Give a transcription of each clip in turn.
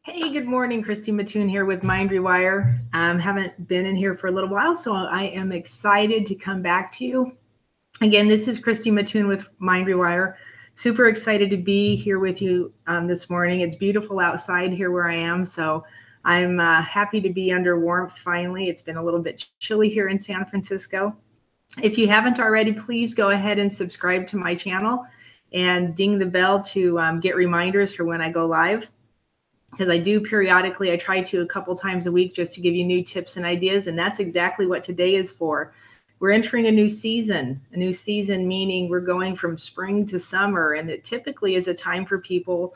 Hey, good morning. Christy Mattoon here with Mind Rewire. Haven't been in here for a little while, so I am excited to come back to you. Again, this is Christy Mattoon with Mind Rewire. Super excited to be here with you this morning. It's beautiful outside here where I am, so I'm happy to be under warmth finally. It's been a little bit chilly here in San Francisco. If you haven't already, please go ahead and subscribe to my channel and ding the bell to get reminders for when I go live. Because I do periodically, I try to a couple times a week just to give you new tips and ideas. And that's exactly what today is for. We're entering a new season meaning we're going from spring to summer. And it typically is a time for people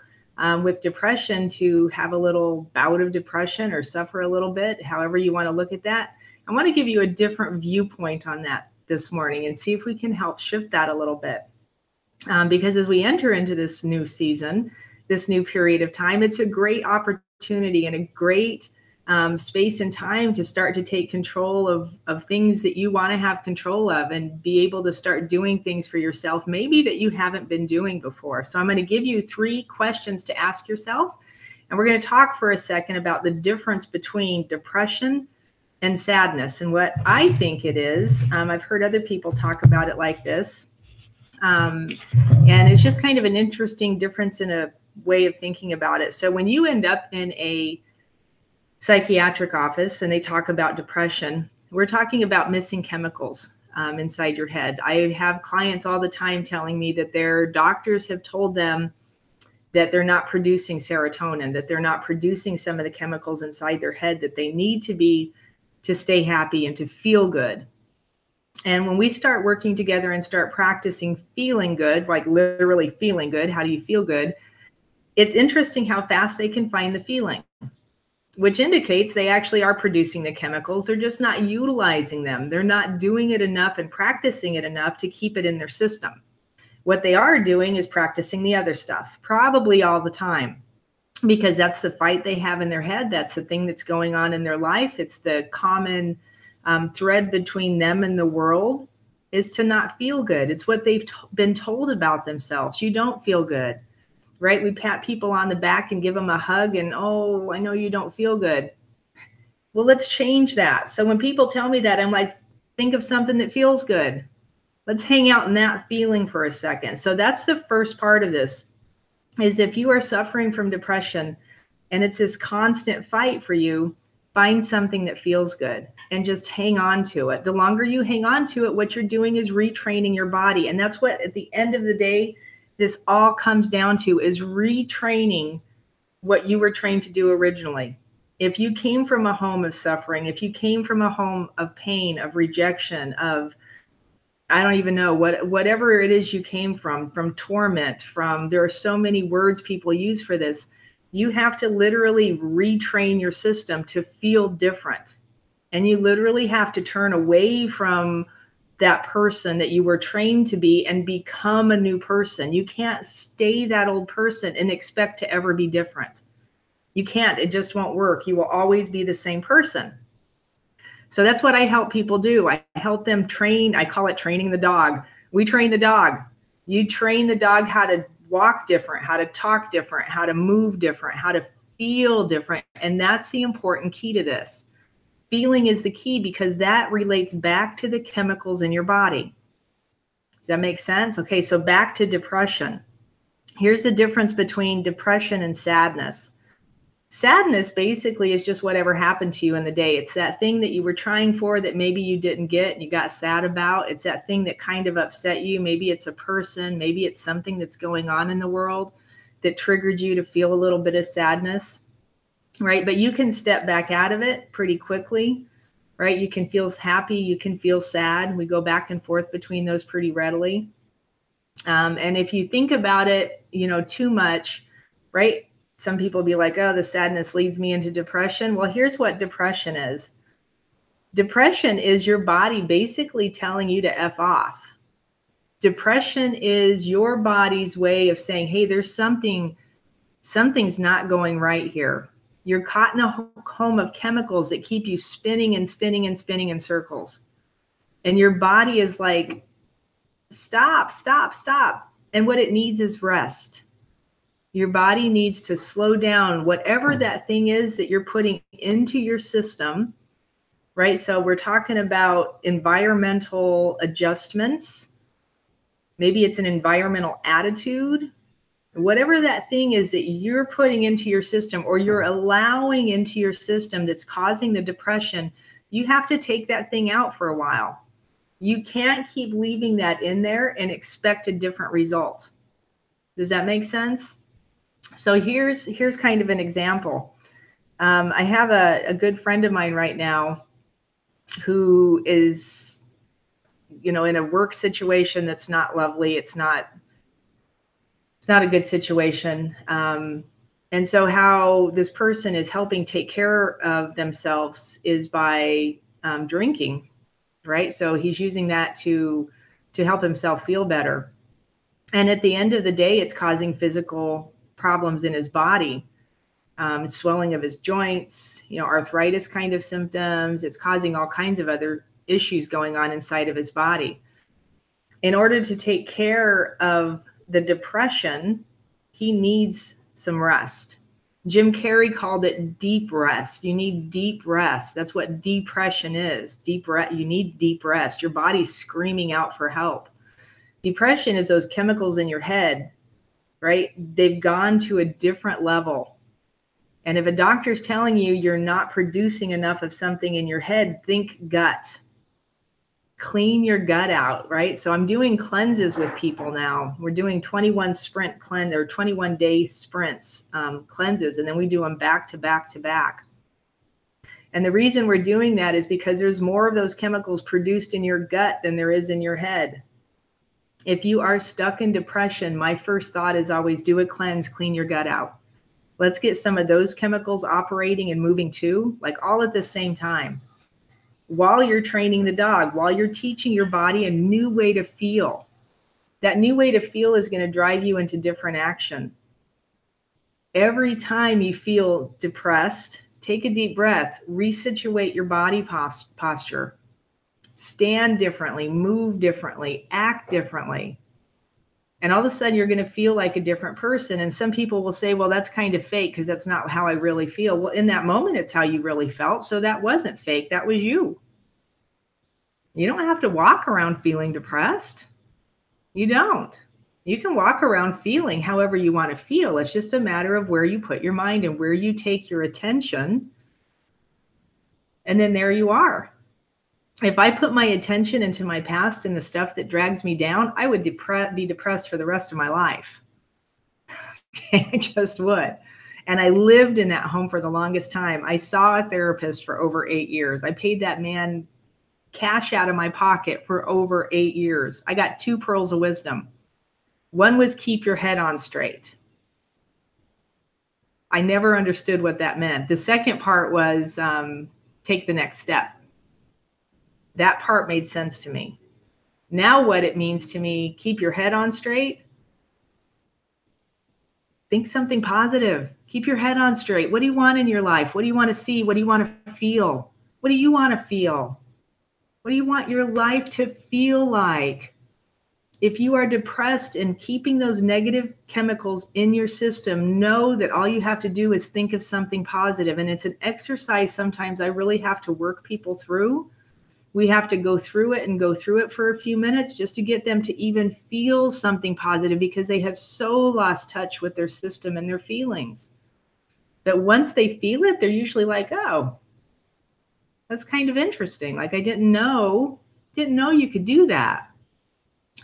with depression to have a little bout of depression or suffer a little bit, however you want to look at that. I want to give you a different viewpoint on that this morning and see if we can help shift that a little bit. Because as we enter into this new season, this new period of time, it's a great opportunity and a great space and time to start to take control of things that you want to have control of and be able to start doing things for yourself, maybe that you haven't been doing before. So I'm going to give you 3 questions to ask yourself. And we're going to talk for a second about the difference between depression and sadness and what I think it is. I've heard other people talk about it like this. And it's just kind of an interesting difference in a way of thinking about it. So when you end up in a psychiatric office and they talk about depression, we're talking about missing chemicals inside your head. I have clients all the time telling me that their doctors have told them that they're not producing serotonin, that they're not producing some of the chemicals inside their head that they need to be to stay happy and to feel good. And when we start working together and start practicing feeling good, like literally feeling good, how do you feel good? It's interesting how fast they can find the feeling, which indicates they actually are producing the chemicals. They're just not utilizing them. They're not doing it enough and practicing it enough to keep it in their system. What they are doing is practicing the other stuff, probably all the time, because that's the fight they have in their head. That's the thing that's going on in their life. It's the common thread between them and the world is to not feel good. It's what they've been told about themselves. You don't feel good. Right? We pat people on the back and give them a hug and, oh, I know you don't feel good. Well, let's change that. So when people tell me that, I'm like, think of something that feels good. Let's hang out in that feeling for a second. So that's the first part of this, is if you are suffering from depression and it's this constant fight for you, find something that feels good and just hang on to it. The longer you hang on to it, what you're doing is retraining your body. And that's what, at the end of the day, this all comes down to, is retraining what you were trained to do originally. If you came from a home of suffering, if you came from a home of pain, of rejection, of, I don't even know, whatever it is you came from torment, there are so many words people use for this. You have to literally retrain your system to feel different. And you literally have to turn away from that person that you were trained to be and become a new person. You can't stay that old person and expect to ever be different. You can't. It just won't work. You will always be the same person. So that's what I help people do. I help them train. I call it training the dog. We train the dog. You train the dog how to walk different, how to talk different, how to move different, how to feel different. And that's the important key to this. Feeling is the key because that relates back to the chemicals in your body. Does that make sense? Okay, so back to depression. Here's the difference between depression and sadness. Sadness basically is just whatever happened to you in the day. It's that thing that you were trying for that maybe you didn't get and you got sad about. It's that thing that kind of upset you. Maybe it's a person, maybe it's something that's going on in the world that triggered you to feel a little bit of sadness. Right? But you can step back out of it pretty quickly, right? You can feel happy, you can feel sad. We go back and forth between those pretty readily. And if you think about it, too much, right? Some people be like, oh, the sadness leads me into depression. Well, here's what depression is. Depression is your body basically telling you to F off. Depression is your body's way of saying, hey, there's something's not going right here. You're caught in a home of chemicals that keep you spinning and spinning and spinning in circles. And your body is like, stop, stop, stop. And what it needs is rest. Your body needs to slow down whatever that thing is that you're putting into your system, right? So we're talking about environmental adjustments. Maybe it's an environmental attitude. Whatever that thing is that you're putting into your system or you're allowing into your system that's causing the depression, you have to take that thing out for a while. You can't keep leaving that in there and expect a different result. Does that make sense? So here's kind of an example. I have a good friend of mine right now who is, in a work situation that's not lovely. It's not a good situation. And so how this person is helping take care of themselves is by drinking, right? So he's using that to help himself feel better. And at the end of the day, it's causing physical problems in his body, swelling of his joints, arthritis kind of symptoms. It's causing all kinds of other issues going on inside of his body. In order to take care of the depression, he needs some rest. Jim Carrey called it deep rest. You need deep rest. That's what depression is. You need deep rest. Your body's screaming out for help. Depression is those chemicals in your head, right? They've gone to a different level. And if a doctor's telling you you're not producing enough of something in your head, think gut. Clean your gut out, right? So I'm doing cleanses with people now. We're doing 21 sprint cleanse or 21 day sprints, cleanses, and then we do them back to back to back. And the reason we're doing that is because there's more of those chemicals produced in your gut than there is in your head. If you are stuck in depression, my first thought is always do a cleanse, clean your gut out. Let's get some of those chemicals operating and moving too, like all at the same time. While you're training the dog, while you're teaching your body a new way to feel. That new way to feel is going to drive you into different action. Every time you feel depressed, take a deep breath, resituate your body posture. Stand differently, move differently, act differently. And all of a sudden you're going to feel like a different person. And some people will say, well, that's kind of fake because that's not how I really feel. Well, in that moment, it's how you really felt. So that wasn't fake. That was you. You don't have to walk around feeling depressed. You don't. You can walk around feeling however you want to feel. It's just a matter of where you put your mind and where you take your attention. And then there you are. If I put my attention into my past and the stuff that drags me down, I would be depressed for the rest of my life. Okay, I just would. And I lived in that home for the longest time. I saw a therapist for over 8 years. I paid that man cash out of my pocket for over 8 years. I got 2 pearls of wisdom. One was keep your head on straight. I never understood what that meant. The second part was take the next step. That part made sense to me. Now what it means to me, keep your head on straight. Think something positive. Keep your head on straight. What do you want in your life? What do you want to see? What do you want to feel? What do you want to feel? What do you want your life to feel like? If you are depressed and keeping those negative chemicals in your system, know that all you have to do is think of something positive. And it's an exercise sometimes I really have to work people through. We have to go through it and go through it for a few minutes just to get them to even feel something positive because they have so lost touch with their system and their feelings that once they feel it, they're usually like, oh, that's kind of interesting. Like I didn't know you could do that.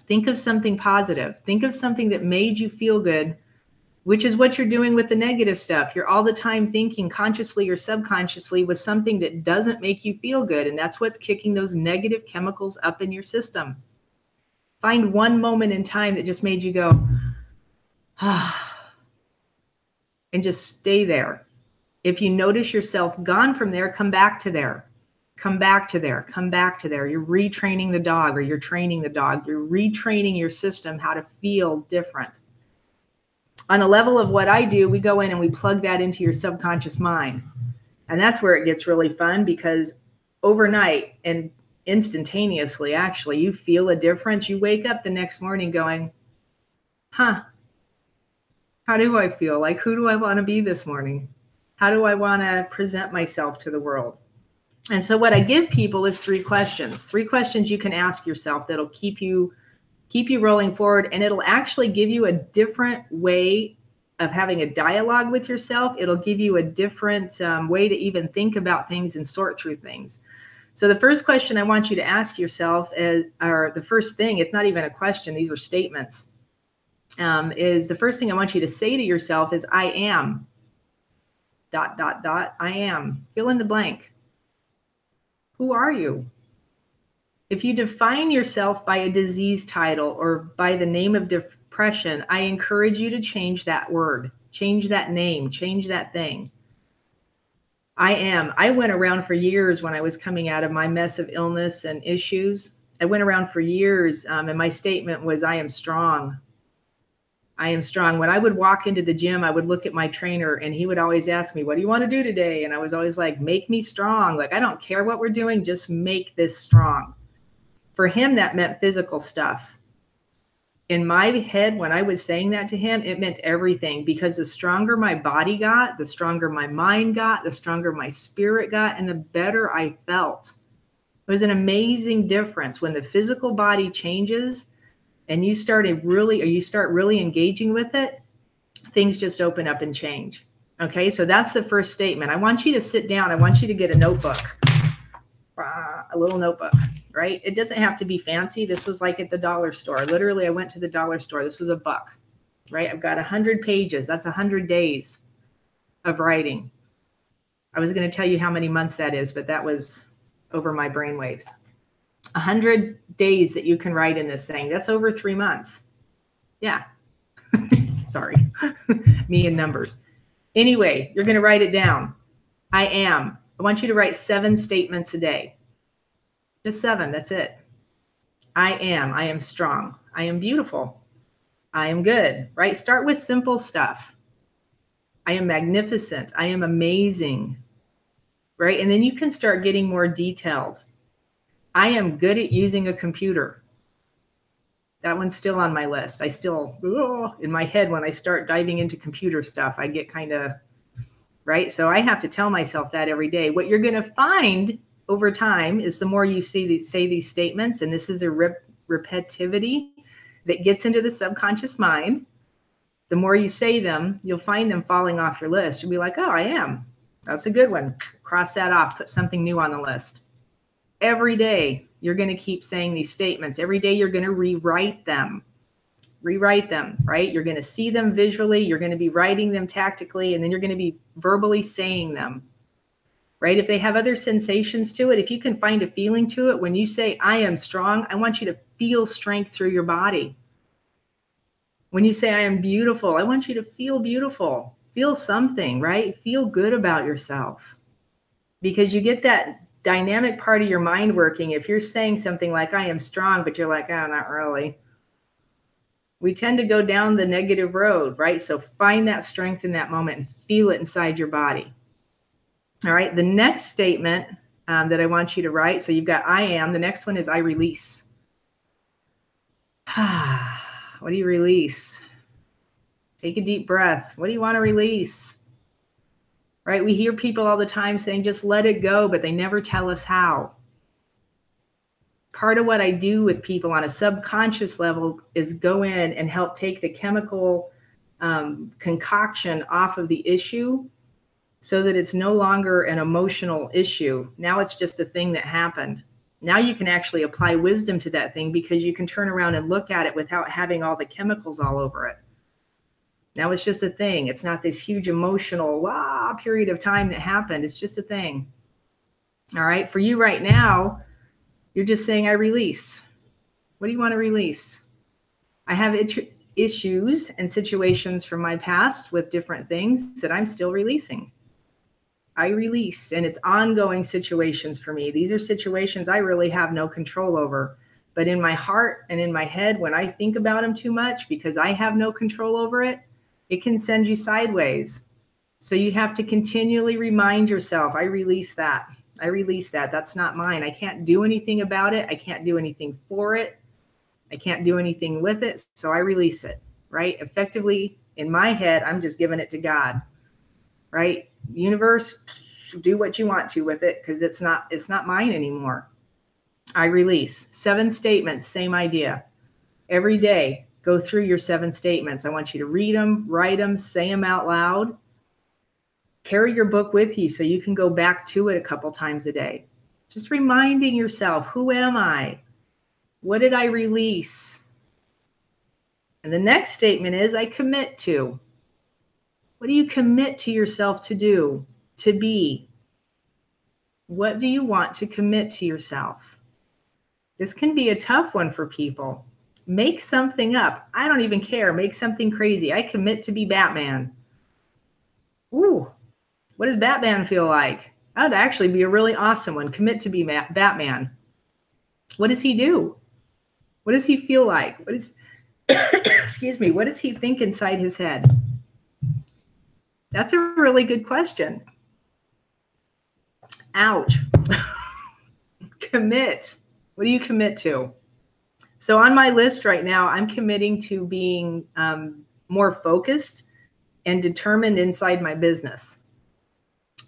Think of something positive. Think of something that made you feel good, which is what you're doing with the negative stuff. You're all the time thinking consciously or subconsciously with something that doesn't make you feel good. And that's what's kicking those negative chemicals up in your system. Find one moment in time that just made you go, ah, and just stay there. If you notice yourself gone from there, come back to there. Come back to there. Come back to there. You're retraining the dog or you're training the dog. You're retraining your system how to feel different. On a level of what I do, we go in and we plug that into your subconscious mind. And that's where it gets really fun because overnight and instantaneously, actually, you feel a difference. You wake up the next morning going, huh, How do I feel? Like, who do I want to be this morning? How do I want to present myself to the world? And so what I give people is 3 questions. 3 questions you can ask yourself that'll keep you rolling forward, and it'll actually give you a different way of having a dialogue with yourself. It'll give you a different way to even think about things and sort through things. So the first question I want you to ask yourself is, or the first thing, it's not even a question, these are statements, is the first thing I want you to say to yourself is, I am, ... I am, fill in the blank. Who are you? If you define yourself by a disease title or by the name of depression, I encourage you to change that word, change that name, change that thing. I am. I went around for years when I was coming out of my mess of illness and issues. I went around for years, and my statement was, I am strong. I am strong. When I would walk into the gym, I would look at my trainer and he would always ask me, what do you want to do today? And I was always like, make me strong. Like, I don't care what we're doing, just make this strong. For him, that meant physical stuff. In my head, when I was saying that to him, it meant everything, because the stronger my body got, the stronger my mind got, the stronger my spirit got, and the better I felt. It was an amazing difference when the physical body changes and you start really engaging with it, things just open up and change. Okay, so that's the first statement. I want you to sit down. I want you to get a notebook, a little notebook, right? It doesn't have to be fancy. This was like at the dollar store. Literally, I went to the dollar store. This was $1, right? I've got 100 pages. That's 100 days of writing. I was going to tell you how many months that is, but that was over my brainwaves. 100 days that you can write in this thing. That's over 3 months. Yeah. Sorry. Me and numbers. Anyway, you're going to write it down. I am. I want you to write 7 statements a day. Just 7. That's it. I am. I am strong. I am beautiful. I am good, right? Start with simple stuff. I am magnificent. I am amazing, right? And then you can start getting more detailed. I am good at using a computer. That one's still on my list. I still, in my head, when I start diving into computer stuff, I get kind of, right? So I have to tell myself that every day. What you're going to find over time is the more you say these statements, and this is a repetitivity that gets into the subconscious mind, the more you say them, you'll find them falling off your list. You'll be like, oh, I am. That's a good one. Cross that off. Put something new on the list. Every day, you're going to keep saying these statements. Every day, you're going to rewrite them. Rewrite them, right? You're going to see them visually. You're going to be writing them tactically, and then you're going to be verbally saying them, right? If they have other sensations to it, if you can find a feeling to it, when you say, I am strong, I want you to feel strength through your body. When you say, I am beautiful, I want you to feel beautiful. Feel something, right? Feel good about yourself. Because you get that dynamic part of your mind working. If you're saying something like, I am strong, but you're like, oh, not really. We tend to go down the negative road, right? So find that strength in that moment and feel it inside your body. All right. The next statement that I want you to write. So you've got I am. The next one is I release. What do you release? Take a deep breath. What do you want to release? Right? We hear people all the time saying, just let it go, but they never tell us how. Part of what I do with people on a subconscious level is go in and help take the chemical concoction off of the issue so that it's no longer an emotional issue. Now it's just a thing that happened. Now you can actually apply wisdom to that thing because you can turn around and look at it without having all the chemicals all over it. Now it's just a thing. It's not this huge emotional period of time that happened. It's just a thing. All right. For you right now, you're just saying, I release. What do you want to release? I have issues and situations from my past with different things that I'm still releasing. I release, and it's ongoing situations for me. These are situations I really have no control over. But in my heart and in my head, when I think about them too much because I have no control over it, it can send you sideways. So you have to continually remind yourself, I release that. I release that. That's not mine. I can't do anything about it. I can't do anything for it. I can't do anything with it. So I release it, right? Effectively In my head, I'm just giving it to God, right? Universe, do what you want to with it, because it's not mine anymore. I release. 7 statements, same idea. Every day, go through your 7 statements. I want you to read them, write them, say them out loud. Carry your book with you so you can go back to it a couple times a day. Just reminding yourself, who am I? What did I release? And the next statement is, I commit to. What do you commit to yourself to do, to be? What do you want to commit to yourself? This can be a tough one for people. Make something up. I don't even care. Make something crazy. I commit to be Batman. Ooh, what does Batman feel like? That would actually be a really awesome one. Commit to be Batman. What does he do? What does he feel like? What is, excuse me, what does he think inside his head? That's a really good question. Ouch. Commit. What do you commit to? So on my list right now, I'm committing to being more focused and determined inside my business.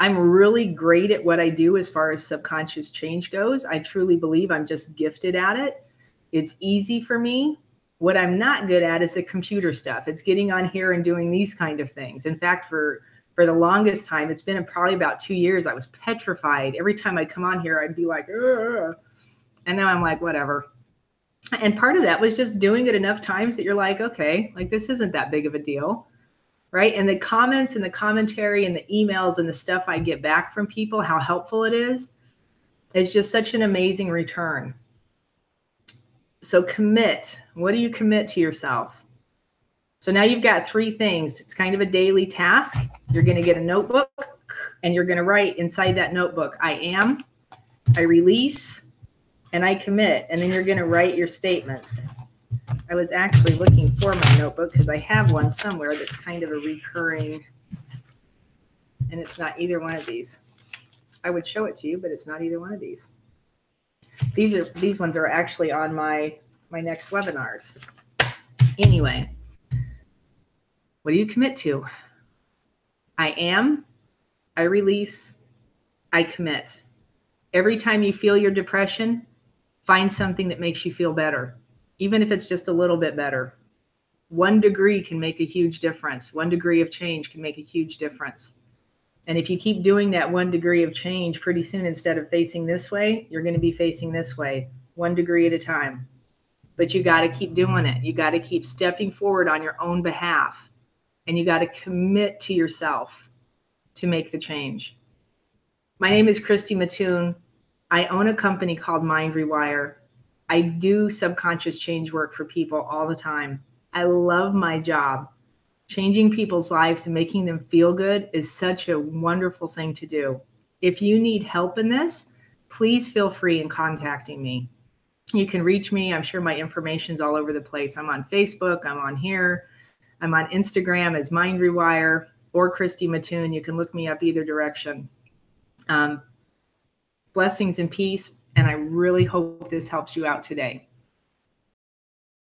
I'm really great at what I do as far as subconscious change goes. I truly believe I'm just gifted at it. It's easy for me. What I'm not good at is the computer stuff. It's getting on here and doing these kind of things. In fact, for the longest time, it's been probably about 2 years, I was petrified. Every time I'd come on here, I'd be like, ugh. And now I'm like, whatever. And part of that was just doing it enough times that you're like, okay, like this isn't that big of a deal, right? And the comments and the commentary and the emails and the stuff I get back from people, how helpful it is just such an amazing return. So commit. What do you commit to yourself? So now you've got 3 things. It's kind of a daily task. You're going to get a notebook and you're going to write inside that notebook, I am, I release, and I commit. And then you're going to write your statements. I was actually looking for my notebook because I have one somewhere that's kind of a recurring, and it's not either one of these. I would show it to you, but it's not either one of these. These ones are actually on my next webinars. Anyway, what do you commit to? I am, I release, I commit. Every time you feel your depression, find something that makes you feel better, even if it's just a little bit better. 1 degree can make a huge difference. 1 degree of change can make a huge difference. And if you keep doing that 1 degree of change, pretty soon, instead of facing this way, you're going to be facing this way, 1 degree at a time. But you got to keep doing it. You got to keep stepping forward on your own behalf. And you got to commit to yourself to make the change. My name is Christy Mattoon. I own a company called Mind Rewire. I do subconscious change work for people all the time. I love my job. Changing people's lives and making them feel good is such a wonderful thing to do. If you need help in this, please feel free in contacting me. You can reach me. I'm sure my information's all over the place. I'm on Facebook. I'm on here. I'm on Instagram as Mind Rewire or Christy Mattoon. You can look me up either direction. Blessings and peace. And I really hope this helps you out today.